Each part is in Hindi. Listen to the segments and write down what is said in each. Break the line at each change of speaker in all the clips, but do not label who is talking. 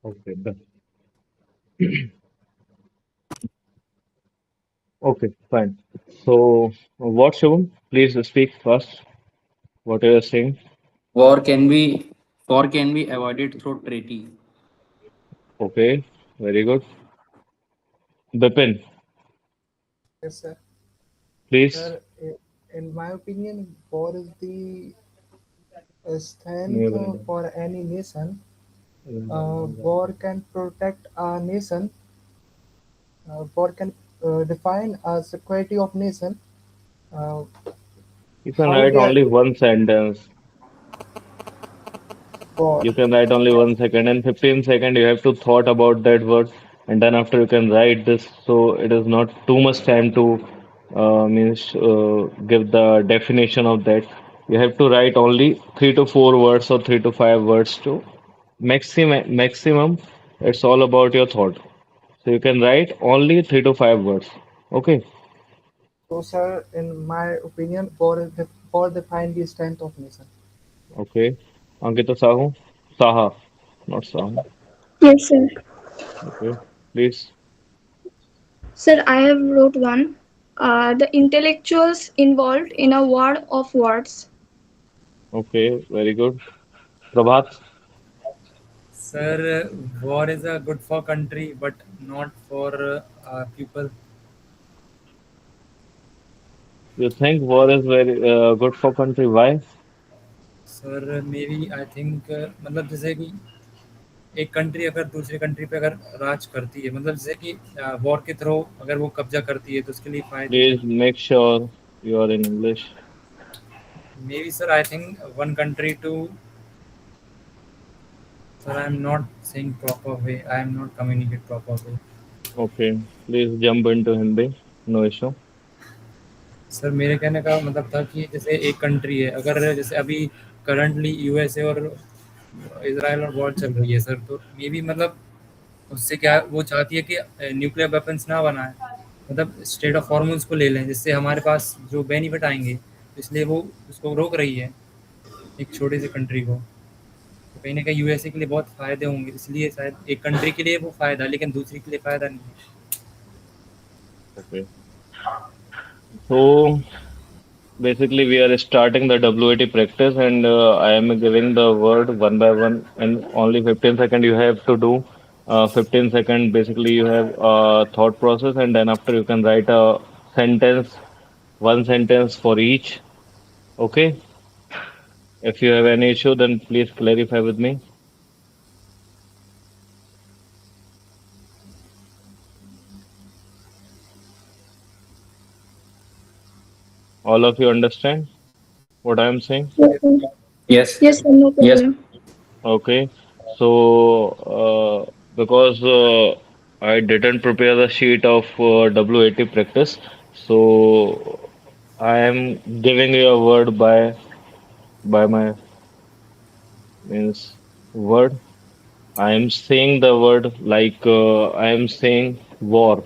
Okay, done. Okay, fine. So, what, Shubham? Please speak first. What are you saying?
War can be war can be avoided through treaty.
Okay, very good. Bipin,
Yes, sir.
please.
Sir, in my opinion, war is the strength
Okay,
for any nation. War can protect a nation. War can define a security of nation. Uh,
you can
how
write
they are
only one sentence.
war.
You can write only 1 second and 15 second you have to thought about that word and then after you can write this so it is not too much time to means give the definition of that. You have to write only 3 to 4 words or 3 to 5 words to maximum. It's all about your thought. So you can write only 3 to 5 words. Okay.
So, sir, in my opinion, war define the strength of nation.
Okay. Ankita Sahu. Saha. Not Sahu.
Yes, sir.
Okay. Please.
Sir, I have wrote one. The intellectuals involved in a war of words.
Okay. Very good. Prabhat.
Sir, war is a good for country, but not for people.
You think war is very good for country? Why?
Sir maybe I think मतलब जैसे कि एक कंट्री अगर दूसरे कंट्री पे अगर राज करती है मतलब जैसे कि वॉर के थ्रू अगर वो कब्जा करती है तो उसके लिए फायदे हैं
Please make sure you are in English.
Maybe sir I think one country to sir I am not saying proper way I am not communicate proper way
Okay. Please jump into Hindi. No issue.
Sir मेरे कहने का मतलब था कि जैसे एक कंट्री है अगर जैसे अभी करंटली यूएसए और इसराइल और वॉर चल रही है सर तो मे बी मतलब उससे क्या वो चाहती है कि न्यूक्लियर वेपन्स ना बनाए मतलब स्टेट ऑफ हॉर्मोन्स को ले लें जिससे हमारे पास जो बेनिफिट आएंगे इसलिए वो उसको रोक रही है एक छोटे से कंट्री को तो कहीं ना कहीं यूएसए के लिए बहुत फ़ायदे होंगे इसलिए शायद एक कंट्री के लिए वो फ़ायदा लेकिन दूसरी के लिए फ़ायदा नहीं है
Okay. So basically, we are starting the WAT practice, and I am giving the word one by one, and only 15 second you have to do. 15 second, basically, you have thought process, and then after you can write a sentence, one sentence for each. Okay. If you have any issue, then please clarify with me. All of you understand what I am saying?
Yes, sir.
Yes.
Yes, sir, no
Yes.
problem.
Okay, so because I didn't prepare the sheet of WAT practice, so I am giving you a word by my means word. I am saying the word like I am saying war.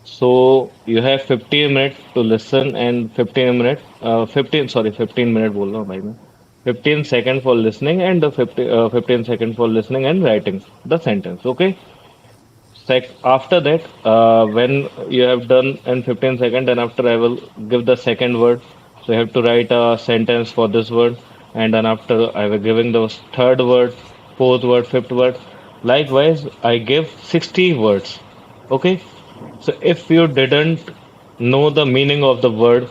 So you have 15 minutes to listen and 15 minutes, 15 sorry 15 minute बोल रहा हूँ भाई मैं 15 second for listening and the 15 second for listening and writing the sentence. Okay. After that, when you have done in 15 seconds, then after I will give the second word. So you have to write a sentence for this word, and then after I will giving the third word, fourth word, fifth word. Likewise, I give 60 words. Okay. So if you didn't know the meaning of the word,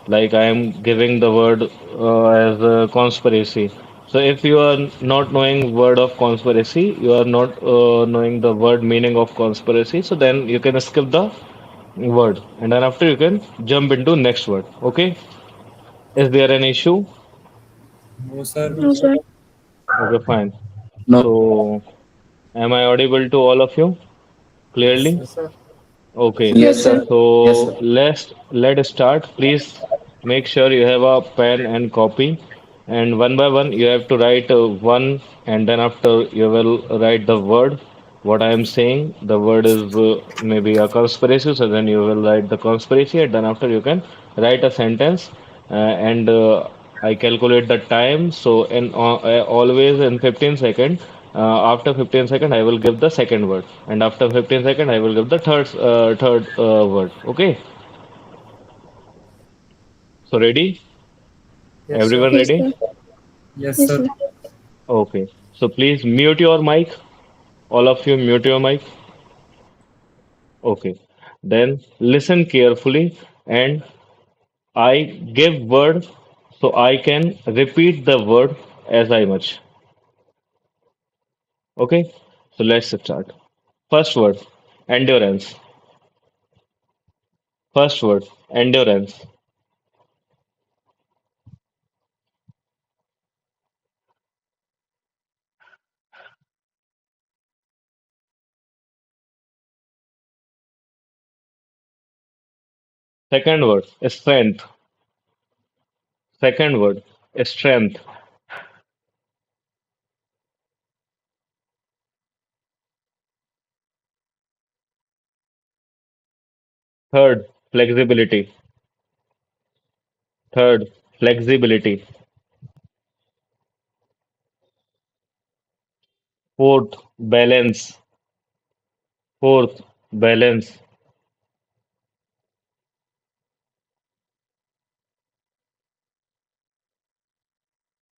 like I am giving the word as a conspiracy. So if you are not knowing word of conspiracy, you are not knowing the word meaning of conspiracy, so then you can skip the word and then after you can jump into next word. Okay? Is there an issue?
वो sir
No, sir.
Okay, fine.
No.
So am I audible to all of you
yes
clearly?
Sir
Yes, sir.
Okay,
Yes,
Yes,
sir.
sir.
so
Yes, sir.
let's start. Please make sure you have a pen and copy, and one by one you have to write one, and then after you will write the word. What I am saying, the word is maybe a conspiracy, so then you will write the conspiracy, and then after you can write a sentence, and I calculate the time. So in always in 15 second. After 15 second, I will give the second word, and after 15 second, I will give the third word. Okay. So ready?
Yes, sir.
Everyone
Yes,
ready?
sir.
Yes,
Yes,
sir.
sir.
Okay. So please mute your mic. All of you mute your mic. Okay. Then listen carefully, and I give word so I can repeat the word as I much. Okay. So let's start. First word, endurance. First word, endurance. Second word, strength. Second word, strength. Third, flexibility. Third, flexibility. Fourth, balance. Fourth, balance.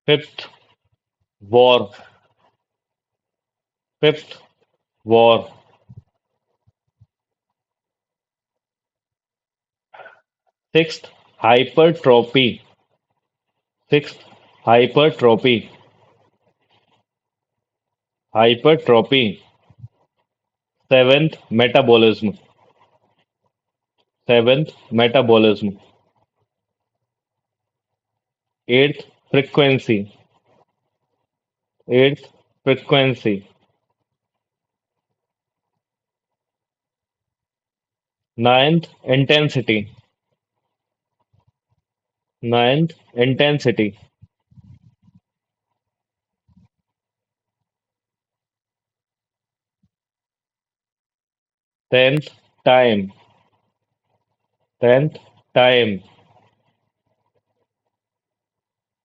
Fifth, war. Fifth, war. Sixth, hypertrophy. Sixth, hypertrophy. Hypertrophy. Seventh, metabolism. Seventh, metabolism. Eighth, frequency. Eighth, frequency. Ninth, intensity. Ninth, intensity. 10th, time. 10th, time.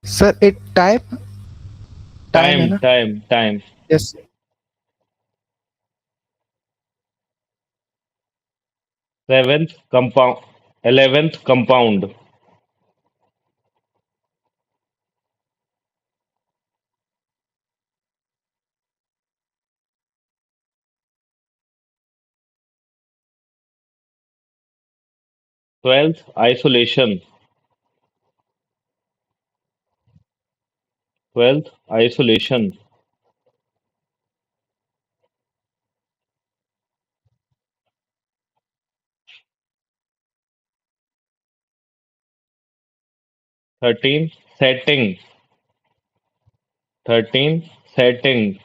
Sir, it time है
Time,
ना?
time, time.
Yes.
7th, compound. 11th, compound. 12th, isolation. 12th, isolation. 13th, setting. 13th, setting.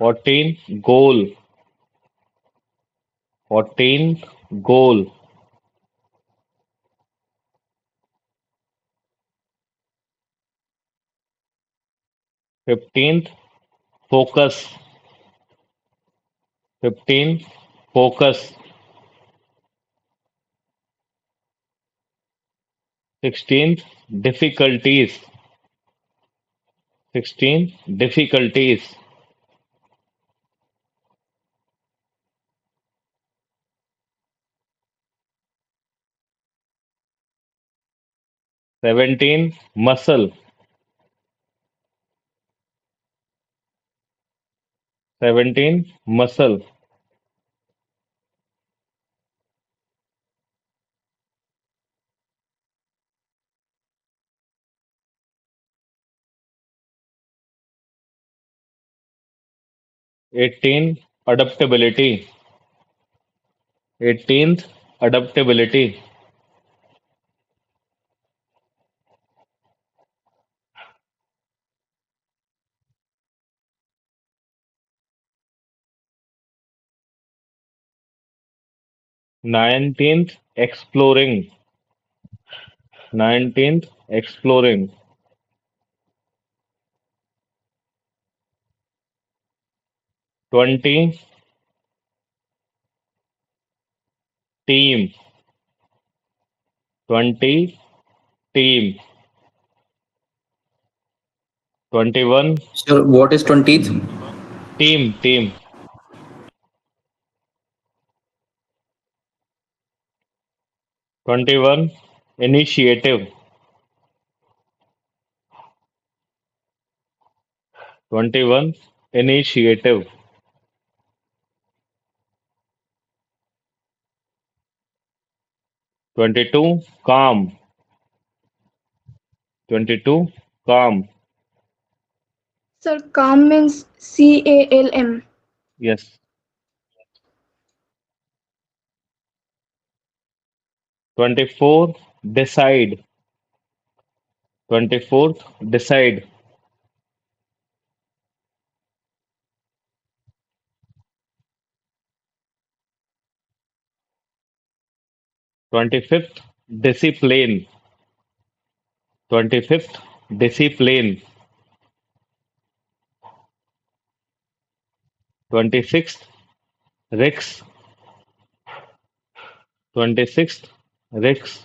14th, goal. 14th, goal. 15th, focus. 15th, focus. 16th, difficulties. 16th, difficulties. 17, muscle. 17, muscle. 18, adaptability. 18th, adaptability. 19th, exploring. 19th, exploring. 20, team. 20 team, 21
Sir, what is 20th?
team, 21 initiative, 21 initiative, 22 calm, 22 calm,
Sir, calm means CALM.
yes, 24 decide, 24th decide, 25th discipline, 25th discipline, 26th Rex, 26th Rex,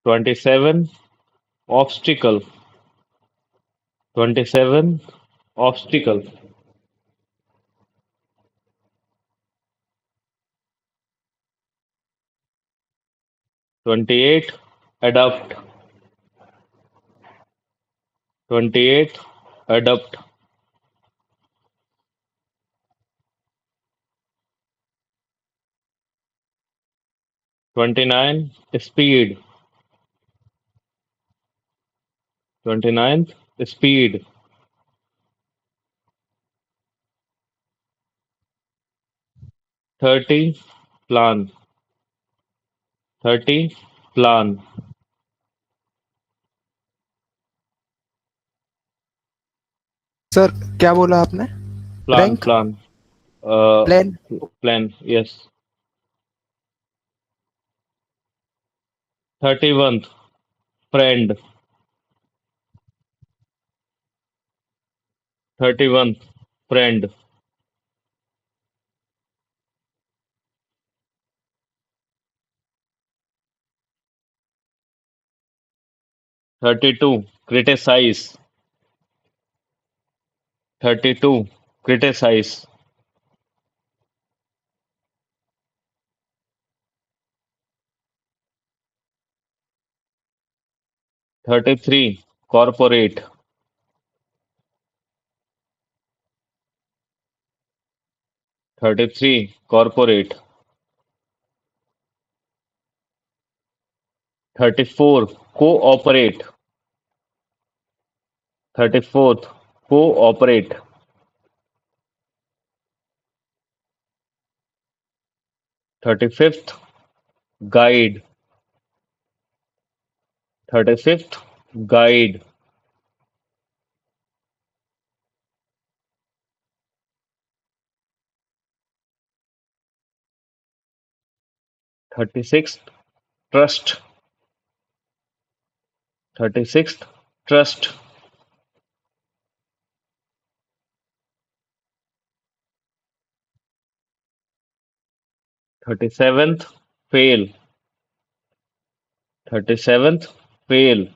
27 obstacle, 27 obstacle, 28 adopt, 28 adopt, 29 speed, 29th speed, 30 plan, 30 plan,
sir क्या बोला आपने?
plan,
rank?
plan, uh,
plan?
plan, yes. 31th friend, 31th friend, 32 criticize, 32 criticize, 33 corporate, 33 corporate, 34 cooperate, 34th cooperate, 35th guide, 35th guide, 36th trust, 36th trust, 37th fail, 37th fail,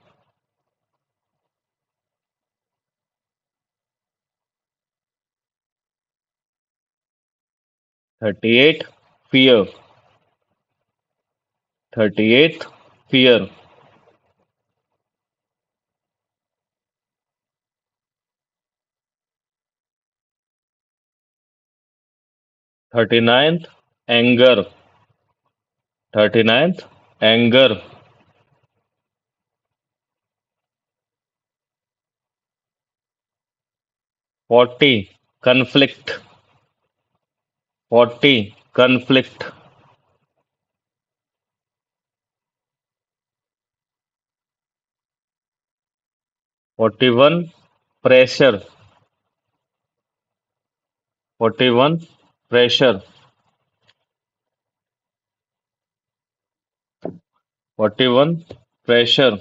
38 fear, 38th fear, 39th anger, 39th anger, 40 conflict, 40 conflict, 41 pressure, 41 pressure, 41 pressure,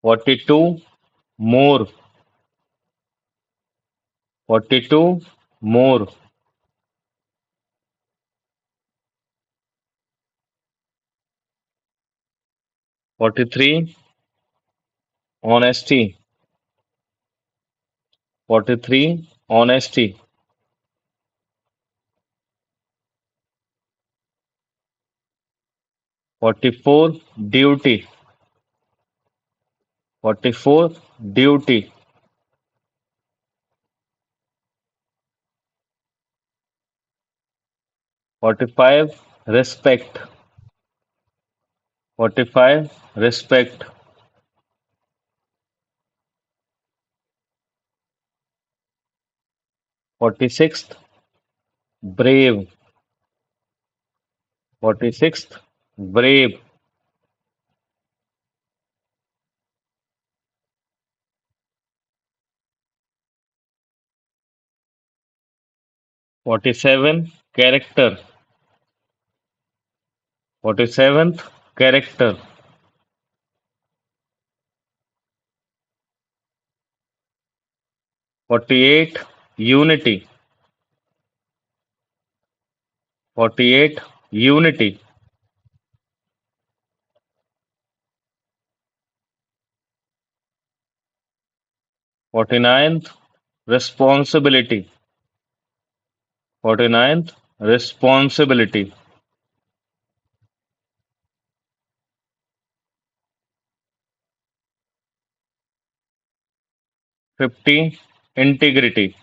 42 more, 42 more, 43 honesty, 43 honesty, 44 duty, 44 duty, 45 respect, 45 respect, 46th brave, 46th brave, 47 character, 47th character, 48 unity, 48 unity, 49th responsibility, 49th responsibility, 50 integrity,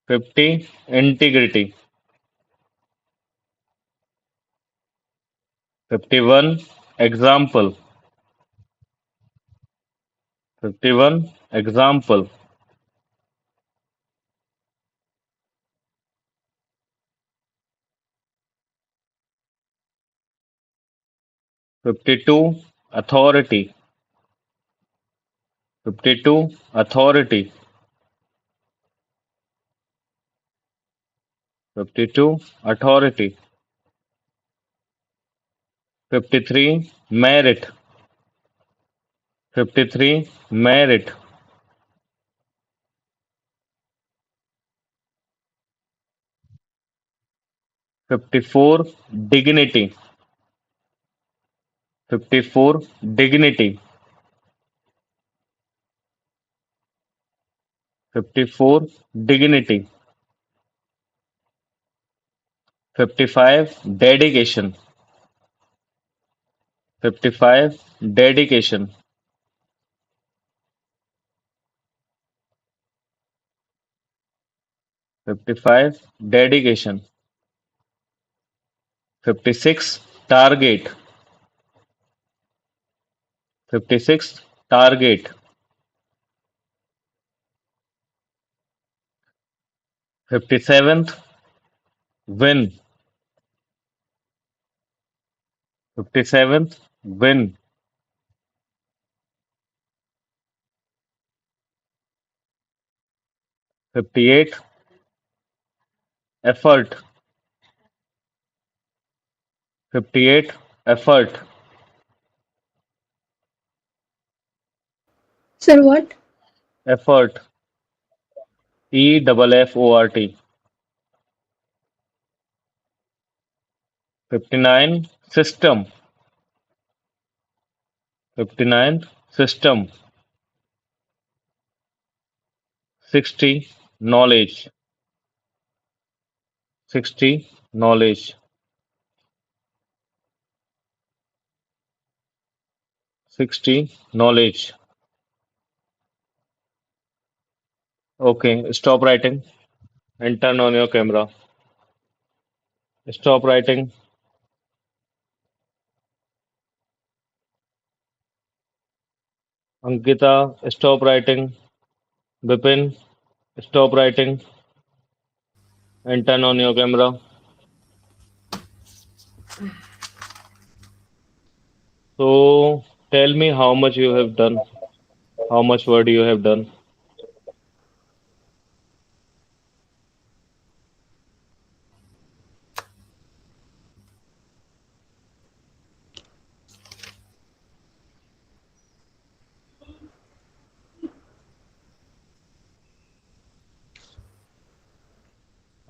50 integrity, 51 example, 51 example, 52 authority, 52 authority, 52 authority, 53 merit, 53 merit, 54 dignity, 54 dignity, 54 dignity, 55 dedication, 55 dedication, 55 dedication, 56 target, 56 target, 57th win, 57th win, 58 effort, 58 effort,
Sir, what?
effort, EFFORT, 59 system, 59 system, 60 knowledge, 60 knowledge, 60 knowledge. Okay, stop writing and turn on your camera. Stop writing. Ankita, stop writing. Bipin, stop writing and turn on your camera. So tell me how much you have done, how much word you have done.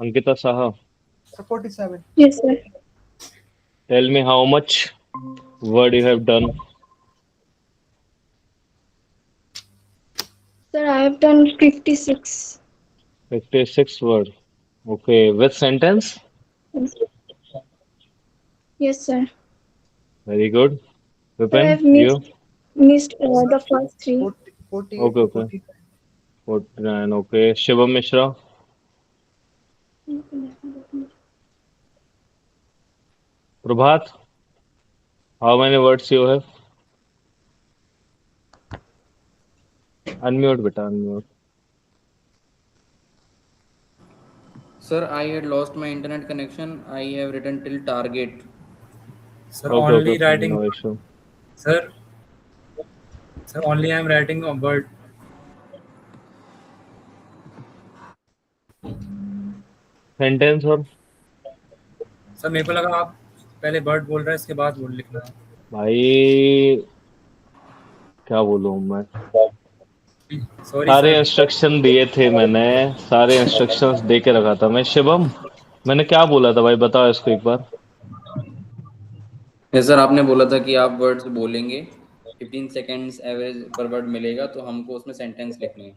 Ankita Saha,
So 47.
Yes, sir.
tell me how much word you have done.
Sir, I have done 56.
56 word. Okay, with sentence?
Yes, yes, sir.
Very good.
Sir, I
Vipin,
have
you?
missed
Sir,
the first three.
48
Okay,
to
okay.
49.
49, okay. Shivam Mishra, Prabhat, how many words you have? Unmute, beta, unmute.
Sir, I had lost my internet connection. I have written till target.
Sir,
Okay, okay,
only
fine,
writing.
no issue.
Sir, sir, only I'm writing a word.
Sentence और
सर मेरे को लगा आप पहले वर्ड बोल रहे हैं इसके बाद वर्ड लिखना है.
भाई क्या बोलूं मैं?
सॉरी
सारे
सर.
इंस्ट्रक्शन दिए थे मैंने, सारे इंस्ट्रक्शंस दे के रखा था मैं। शिवम, मैंने क्या बोला था भाई, बताओ इसको एक बार।
यस सर, आपने बोला था कि आप वर्ड्स बोलेंगे, 15 सेकेंड्स एवरेज पर वर्ड मिलेगा, तो हमको उसमें सेंटेंस लिखने हैं।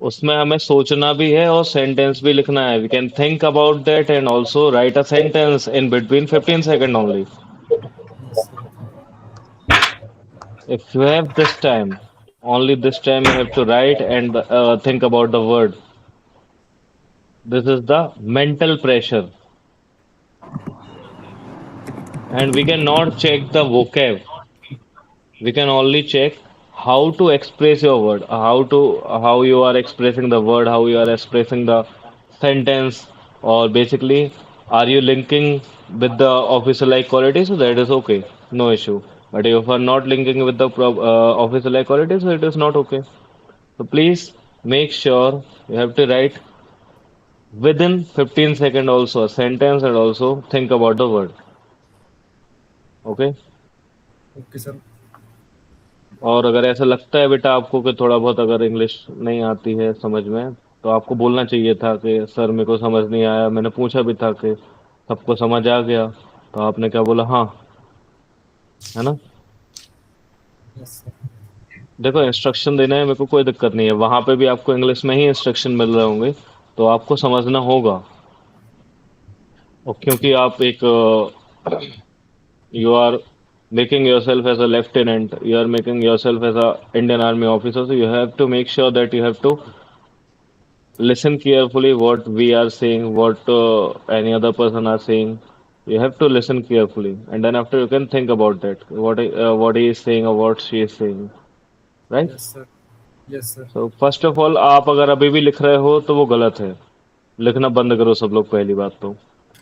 उसमें हमें सोचना भी है और सेंटेंस भी लिखना है। We can think about that and also write a sentence in between 15 second only.
Yes, sir.
If you have this time, only this time you have to write and think about the word. This is the mental pressure, and we cannot check the vocab. We can only check how to express your word, how you are expressing the word, how you are expressing the sentence, or basically, are you linking with the officer like quality? So that is okay, no issue. But if you are not linking with the officer like quality, so it is not okay. So please make sure you have to write within 15 seconds also a sentence and also think about the word. Okay?
Okay, sir.
और अगर ऐसा लगता है बेटा आपको कि थोड़ा बहुत अगर इंग्लिश नहीं आती है समझ में, तो आपको बोलना चाहिए था कि सर मेरे को समझ नहीं आया। मैंने पूछा भी था कि सबको समझ आ गया, तो आपने क्या बोला? हाँ, है ना?
Yes, sir.
देखो, इंस्ट्रक्शन देने में मेरे को कोई दिक्कत नहीं है, वहां पे भी आपको इंग्लिश में ही इंस्ट्रक्शन मिल रहे होंगे, तो आपको समझना होगा। और क्योंकि आप एक you are making yourself as a lieutenant, you are making yourself as a Indian Army officer, so you have to make sure that you have to listen carefully what we are saying, what any other person are saying. You have to listen carefully, and then after you can think about that, what he is saying or what she is saying, right?
Yes, sir. Yes, sir.
So first of all, आप अगर अभी भी लिख रहे हो तो वो गलत है। लिखना बंद करो सब लोग, पहली बात तो।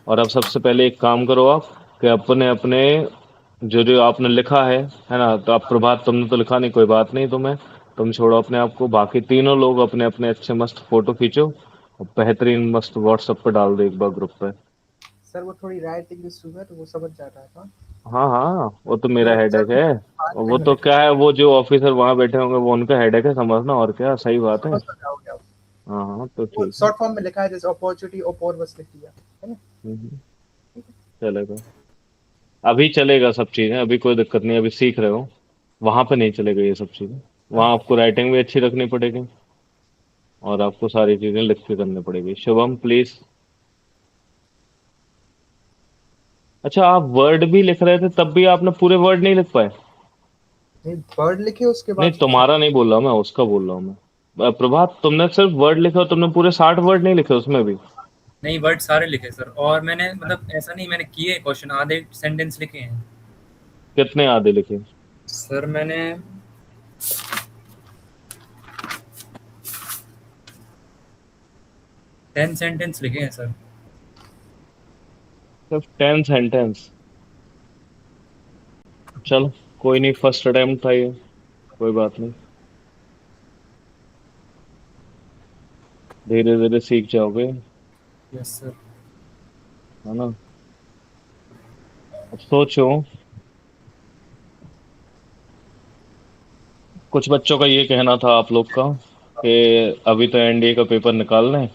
और अब सबसे पहले एक काम करो आप कि अपने अपने जो जो आपने लिखा है ना, तो आप प्रभात तुमने तो लिखा नहीं, कोई बात नहीं, तुम छोड़ो अपने आप को। बाकी तीनों लोग अपने अपने अच्छे मस्त फोटो खींचो और बेहतरीन मस्त व्हाट्सएप पे डाल दो एक बार ग्रुप पे।
सर वो थोड़ी राइटिंग इशू है तो वो समझ जा रहा था।
हाँ हाँ, वो तो मेरा
तो सर
हेडेक है।
बाद
और
में
वो
मैं
तो
लिख
क्या है, वो जो ऑफिसर वहां बैठे होंगे वो उनका हेडेक है समझना, और क्या, सही बात है।
समझ में हो गया।
हाँ हाँ, तो
वो
ठीक है।
शॉर्ट फॉर्म में लिखा है जैसे अपॉर्चुनिटी और बस लिख दिया है ना।
हम्म, चलेगा। अभी चलेगा सब चीजें, अभी कोई दिक्कत नहीं, अभी सीख रहे हो। वहां पे नहीं चलेगा ये सब चीजें। वहां आपको राइटिंग भी अच्छी रखनी पड़ेगी और आपको सारी चीजें लिख के करनी पड़ेगी। शुभम प्लीज। अच्छा, आप वर्ड भी लिख रहे थे तब भी आपने पूरे वर्ड नहीं लिख पाए?
नहीं, वर्ड लिखे उसके
नहीं,
बाद फिर
तुम्हारा नहीं बोल रहा मैं, उसका बोल रहा हूँ मैं। प्रभात, तुमने सिर्फ वर्ड लिखा और तुमने पूरे 60 वर्ड नहीं लिखे उसमें भी?
नहीं, वर्ड सारे लिखे सर, और मैंने मतलब ऐसा नहीं, मैंने किए क्वेश्चन, आधे सेंटेंस लिखे हैं
कितने आधे लिखे?
सर। मैंने 10 सेंटेंस लिखे हैं सर।
सिर्फ 10 सेंटेंस? चलो कोई नहीं, फर्स्ट अटेम्प्ट था ये, कोई बात नहीं, धीरे धीरे सीख जाओगे,
यस सर।
है ना? अब सोचो, कुछ बच्चों का ये कहना था आप लोग का कि अभी तो एनडीए का पेपर निकाल लें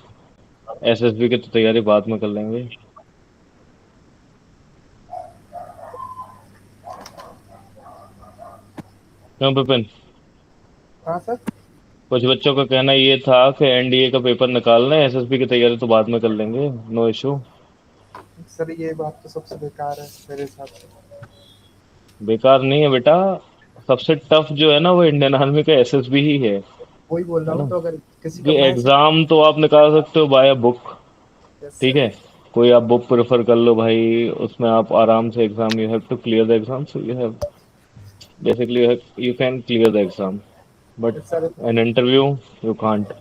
एसएसबी की तो तैयारी बाद में कर लेंगे। क्यों विपिन?
हाँ सर।
कुछ बच्चों का कहना ये था कि एनडीए का पेपर निकाल लें, एसएसबी की तैयारी तो बाद में कर लेंगे, नो इशू।
सर ये बात तो सबसे बेकार है मेरे हिसाब से।
बेकार नहीं है बेटा, सबसे टफ जो है ना वो इंडियन आर्मी का एसएसबी ही
वही बोल रहा
है
हूँ,
ना।
तो अगर किसी का
कि
मैच है।
एग्जाम तो आप निकाल सकते हो बाय बुक,
यस
ठीक
सर।
है। कोई आप बुक प्रेफर कर लो भाई, उसमें आप आराम से exam, you have to clear the exam, so you have basically you can clear the exam, but
sir
an interview you can't.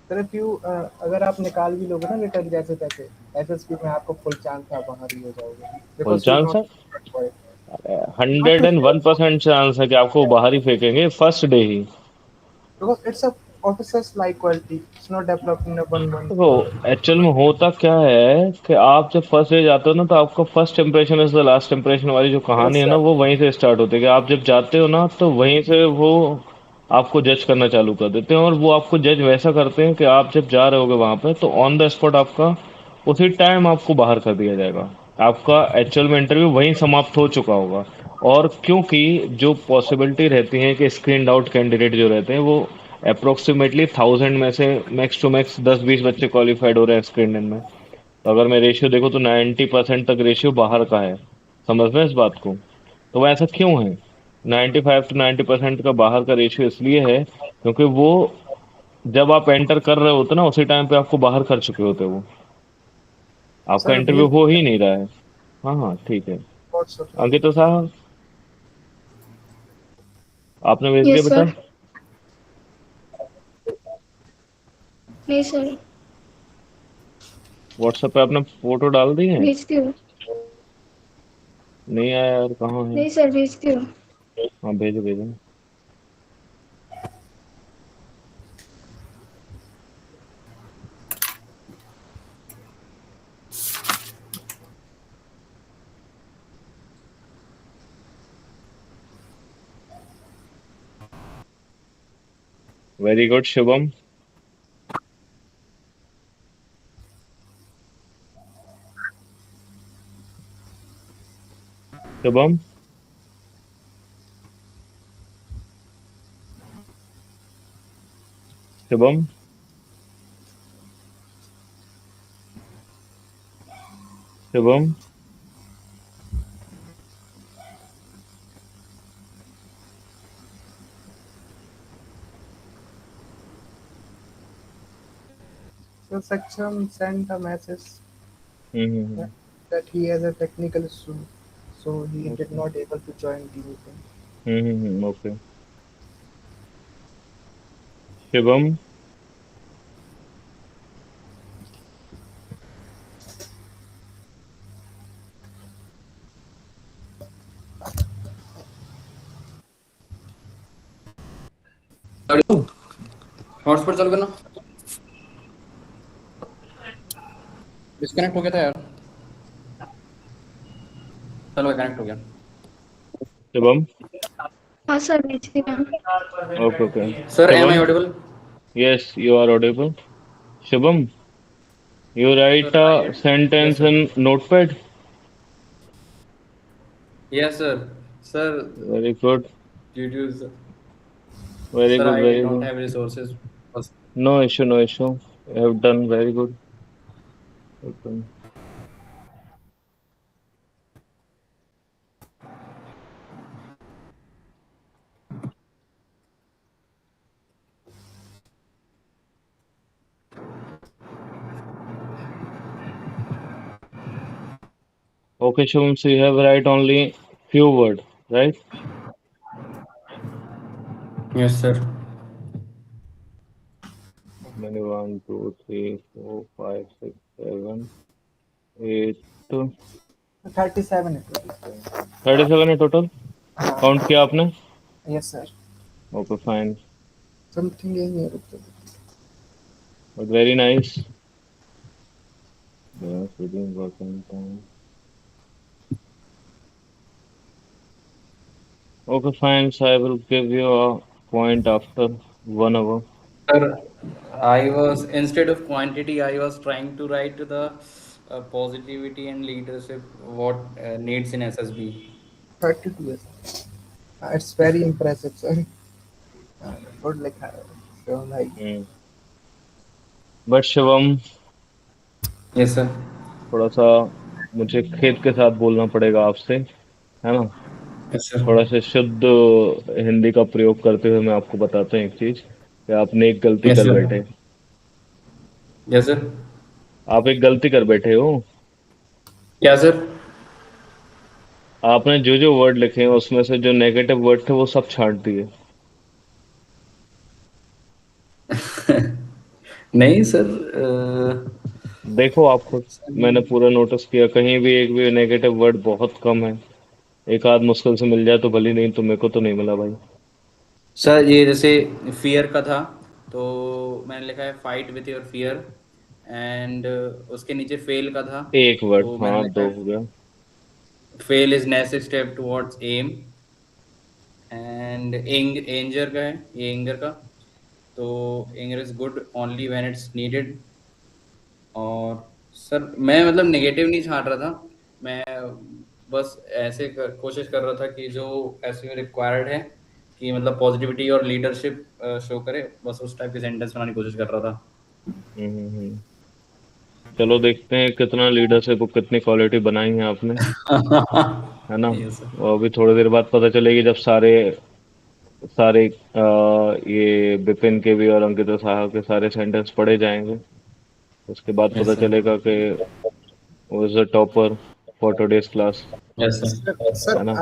Sir if you अगर आप निकाल भी लोगे ना रिटर्न जैसे तैसे, एसएसबी में आपको फुल चांस है आप बाहर ही हो जाओगे,
फुल
बिकॉज यू
चांस है,
डोंट
101% चांस है कि आपको बाहर ही फेंकेंगे फर्स्ट डे ही।
because it's a officers like quality, it's not developed in a one month
देखो,
or
एक्चुअल में होता क्या है कि आप जब फर्स्ट डे जाते हो ना, तो आपका first impression is the last impression वाली जो कहानी
yes
है ना,
sir.
वो वहीं से स्टार्ट होती है। कि आप जब जाते हो ना, तो वहीं से वो आपको जज करना चालू कर देते हैं, और वो आपको जज वैसा करते हैं कि आप जब जा रहे होगे वहां पे, तो ऑन द स्पॉट आपका उसी टाइम आपको बाहर कर दिया जाएगा। आपका एक्चुअल में इंटरव्यू वहीं समाप्त हो चुका होगा। और क्योंकि जो पॉसिबिलिटी रहती है कि स्क्रीन आउट कैंडिडेट जो रहते हैं, वो अप्रोक्सीमेटली 1000 में से मैक्स टू मैक्स 10-20 बच्चे क्वालिफाइड हो रहे हैं स्क्रीन इन में। तो अगर मैं रेशियो देखो तो 90% तक रेशियो बाहर का है। समझ रहे हैं इस बात को? तो वो ऐसा क्यों है? 95 to 90% का बाहर का रेशियो इसलिए है क्योंकि वो जब आप एंटर कर रहे होते ना, उसी टाइम पे आपको बाहर कर चुके होते वो। आपका
सर
इंटरव्यू
भेज
हो ही नहीं रहा है। हाँ हाँ ठीक है।
व्हाट्सएप पे।
अंकित साहब, आपने भेज दिया
यस
बेटा?
सर। नहीं सर,
व्हाट्सएप पे आपने फोटो डाल दी है?
भेजती हूँ।
नहीं आया यार, कहाँ है?
नहीं सर, भेजती हूँ।
हाँ भेजो भेजो। Very good Shubham. Shubham, Shubham, Shubham.
So Saksham sent a message
hmm.
that he has a technical issue, so he did
okay.
not able to join the meeting.
Okay. Shubham,
hotspot चालू करना। डिस्कनेक्ट हो गया था यार। चलो कनेक्ट हो गया।
शुभम।
हाँ सर, भेजती हूँ।
Okay okay.
Sir am I
Shubham,
audible?
Yes you are audible. Shubham, you write
sir
a
right. Yes
sentence
sir.
in notepad.
Yes sir. Sir
Very good,
due to
very
sir
good,
I
very
don't
good.
Have resources.
No issue, no issue. You have done very good. Okay. Okay, Shubham, so you have write only few word, right?
Yes sir.
Many 1, 2, 3, 4, 5, 6, 7, 8,
37 है।
37 है टोटल। काउंट किया आपने?
Yes sir.
Okay fine,
something यही है, रुक जाओ।
But very nice. Yes, within working time. Okay, fine. So I will give you a point after 1 hour.
Sir, I was instead of quantity, I was trying to write the positivity and leadership what needs in SSB.
32 years. It's very impressive, sir. Good, like, so like,
hmm. But Shivam,
Yes, sir.
थोड़ा सा मुझे खेद के साथ बोलना पड़ेगा आपसे, है ना?
Yes, sir.
थोड़ा सा शुद्ध हिंदी का प्रयोग करते हुए मैं आपको बताता हूँ एक चीज कि आपने एक गलती
Yes,
कर
sir.
बैठे।
Yes, sir.
आप एक गलती कर बैठे हो।
क्या सर?
आपने जो जो वर्ड लिखे हैं उसमें से जो नेगेटिव वर्ड थे वो सब छांट दिए।
नहीं सर,
देखो आप खुद, मैंने पूरा नोटिस किया, कहीं भी एक भी नेगेटिव वर्ड बहुत कम है। एक आध मुश्किल से मिल जाए तो भली, नहीं तो मेरे को तो नहीं मिला भाई।
सर ये जैसे फियर का था तो मैंने लिखा है fight with your fear, and उसके नीचे फेल का था
एक वर्ड,
तो मैंने
हाँ,
लिखा
दो
है
हो गया।
Fail is next step towards aim, and anger का है ये एंगर का, तो anger is good only when it's needed. और सर मैं मतलब नेगेटिव नहीं छाट रहा था, मैं बस ऐसे कोशिश कर रहा था कि जो ऐसे रिक्वायर्ड है कि मतलब पॉजिटिविटी और लीडरशिप शो करे, बस उस टाइप के सेंटेंस बनाने की कोशिश कर रहा था।
हम्म। चलो देखते हैं कितना लीडरशिप और कितनी क्वालिटी बनाई है आपने, है ना?
Yes sir.
और अभी थोड़ी देर बाद पता चलेगी जब सारे सारे ये बिपिन के भी और अंकिता साहब के सारे सेंटेंस पढ़े जाएंगे। उसके बाद
यस
पता
सर।
चलेगा कि वो is the topper for today's class,
yes sir.
है ना?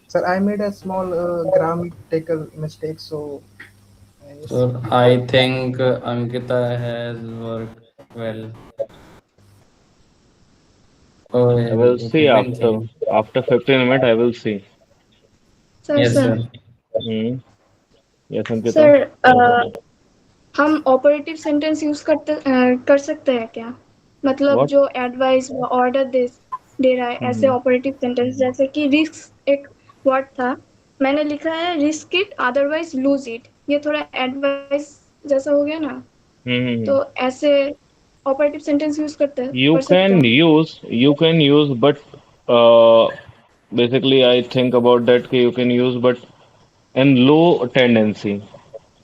I made a small grammatical mistake, so yes.
Sir I think Ankita has work well.
I will see
Bipin
after
think.
After 15 minute I will see.
Sir
yes
sir
sir.
Hmm. Yes Ankita.
Sir हम ऑपरेटिव सेंटेंस यूज कर सकते हैं क्या? मतलब
व्हाट?
जो एडवाइस या ऑर्डर दे रहा है, ऐसे ऑपरेटिव सेंटेंस, जैसे कि रिस्क एक वर्ड था, मैंने लिखा है risk it otherwise lose it, ये थोड़ा एडवाइस जैसा हो गया ना,
हम्म।
तो ऐसे ऑपरेटिव सेंटेंस यूज
You
कर सकते
can
हैं।
use, but basically I think about that कि you can use, but in low tendency,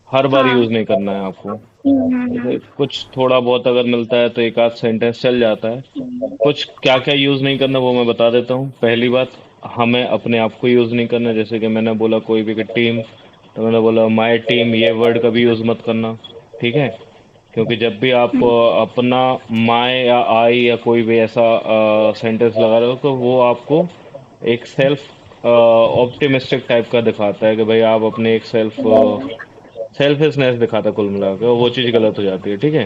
हर बार
हाँ।
यूज नहीं करना है आपको। जैसे
हम्म।
कुछ थोड़ा बहुत अगर मिलता है तो एक आध सेंटेंस चल जाता है। कुछ क्या क्या यूज नहीं करना वो मैं बता देता हूँ। पहली बात, हमें अपने आप को यूज नहीं करना। जैसे कि मैंने बोला कोई भी टीम, तो मैंने बोला माय टीम, ये वर्ड कभी यूज मत करना, ठीक है? क्योंकि जब भी आप अपना माय या आई या कोई भी ऐसा सेंटेंस लगा रहे हो तो वो आपको एक सेल्फ ऑप्टिमिस्टिक टाइप का दिखाता है कि भाई आप अपने एक सेल्फिशनेस दिखाता है कुल मिला के, और वो चीज़ गलत हो जाती है, ठीक है?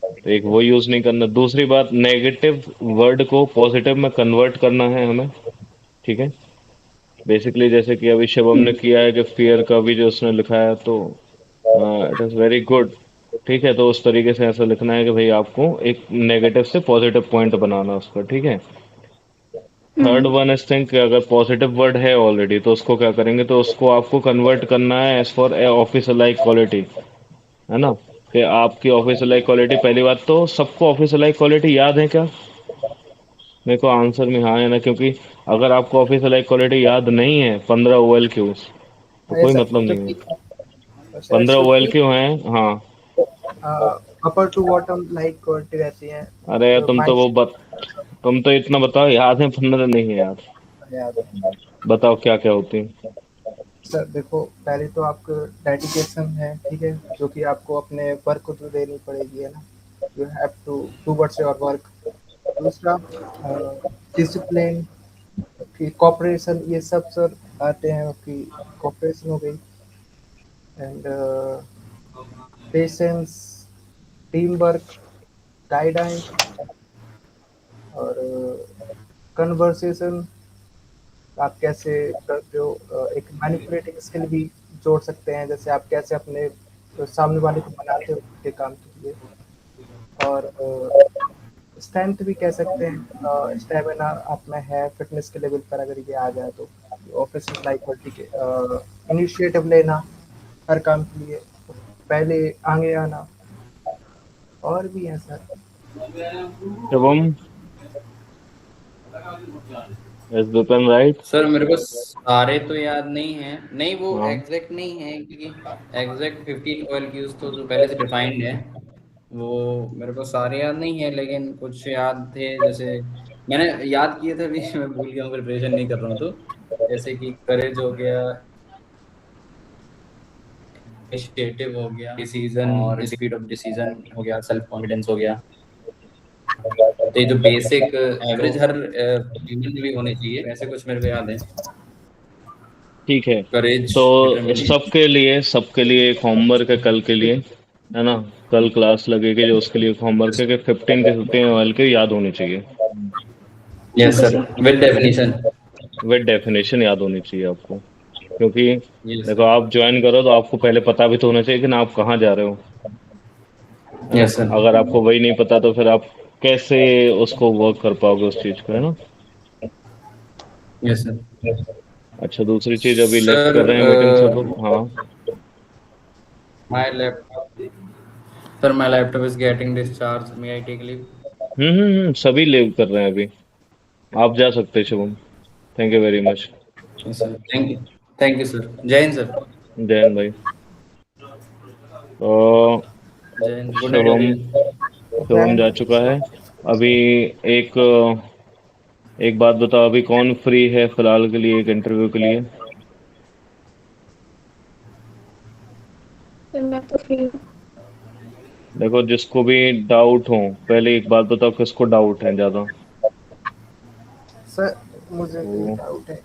तो एक वो यूज़ नहीं करना। दूसरी बात, नेगेटिव वर्ड को पॉजिटिव में कन्वर्ट करना है हमें, ठीक है? बेसिकली जैसे कि अभी शिवम ने किया है कि फियर का भी जो उसने लिखा है, तो इट इज़ वेरी गुड, ठीक है? तो उस तरीके से ऐसा लिखना है कि भाई आपको एक नेगेटिव से पॉजिटिव पॉइंट बनाना उसका, ठीक है? थर्ड वन इज थिंक, अगर पॉजिटिव वर्ड है ऑलरेडी तो उसको क्या करेंगे, तो उसको आपको कन्वर्ट करना है as for a officer like quality, है ना? कि आपकी ऑफिसर लाइक क्वालिटी, पहली बात तो सबको ऑफिसर लाइक क्वालिटी याद है क्या? मेरे को आंसर में हाँ है ना, क्योंकि अगर आपको ऑफिसर लाइक क्वालिटी याद नहीं है, 15 OL क्यूज, तो कोई
Yes, sir.
मतलब नहीं है।
50, sir, it's
15 OL
50.
क्यों हैं? हाँ।
Upper to bottom like quality रहती हैं.
अरे तुम तो
Mind
तुम तो इतना बताओ, याद है? 15 नहीं है यार।
याद है.
बताओ क्या क्या होती है।
सर देखो, पहले तो आपको डेडिकेशन है, ठीक है, जो कि आपको अपने वर्क को तो देनी पड़ेगी, है ना? You have to towards your work. दूसरा, डिसिप्लिन, की कॉपरेशन, ये सब सर आते हैं आपकी. कॉपरेशन हो गई, and patience, team work, guidance, और कन्वर्सेशन आप कैसे करते हो. एक मैनिपुलेटिंग स्किल भी जोड़ सकते हैं, जैसे आप कैसे अपने सामने वाले को बनाते हो के काम के लिए. और स्ट्रेंथ भी कह सकते हैं, स्टेमिना आप में है, फिटनेस के लेवल पर अगर ये आ जाए तो. ऑफिस लाइक के इनिशिएटिव लेना हर काम के लिए, पहले आगे आना, और भी हैं sir.
Shubham, is Vipin right?
Sir मेरे को सारे तो याद नहीं है, नहीं वो
हाँ
एग्जैक्ट नहीं है, क्योंकि एग्जैक्ट 15 ऑयल क्यूज तो पहले से डिफाइंड है। वो मेरे को सारे याद नहीं है, लेकिन कुछ याद थे, जैसे मैंने याद किए थे अभी मैं भूल गया हूँ, प्रिपरेशन नहीं कर रहा हूँ तो। जैसे कि करेज हो गया, इनिशिएटिव हो गया, डिसीजन और स्पीड ऑफ डिसीजन हो गया, सेल्फ कॉन्फिडेंस हो गया। तो ये जो बेसिक एवरेज हर ह्यूमन में भी होने चाहिए, ऐसे कुछ मेरे को याद है।
ठीक है।
करेज,
तो
डिटर्मिनेशन।
सबके लिए एक होमवर्क है कल के लिए, है ना? कल क्लास लगेगी जो उसके लिए एक होमवर्क है कि 15 के 15 ऑयल के याद होनी चाहिए,
yes
okay
sir,
sir.
With definition.
With definition याद होनी चाहिए आपको। क्योंकि
यस
देखो,
सर।
आप ज्वाइन करो तो आपको पहले पता भी तो होना चाहिए कि ना आप कहाँ जा रहे हो, है ना?
Yes sir.
अगर आपको वही नहीं पता तो फिर आप कैसे उसको वर्क कर पाओगे उस चीज को, है ना?
Yes sir.
अच्छा, दूसरी चीज, अभी लेफ्ट
सर
कर रहे हैं मीटिंग सब लोग। हाँ।
My laptop, sir my laptop is getting discharge, may I take leave?
सभी लीव कर रहे हैं अभी। आप जा सकते हैं Shubham. Thank you very much.
Yes sir, thank you sir, Jai Hind sir.
Jain भाई। तो
Jai Hind, good night
Shubham
everyone.
Shubham जा चुका है अभी। एक एक बात बताओ, अभी कौन फ्री है फिलहाल के लिए एक इंटरव्यू के लिए?
सर मैं तो फ्री हूँ।
देखो, जिसको भी डाउट हो, पहले एक बात बताओ, किसको डाउट है ज्यादा?
सर मुझे भी
तो
डाउट है।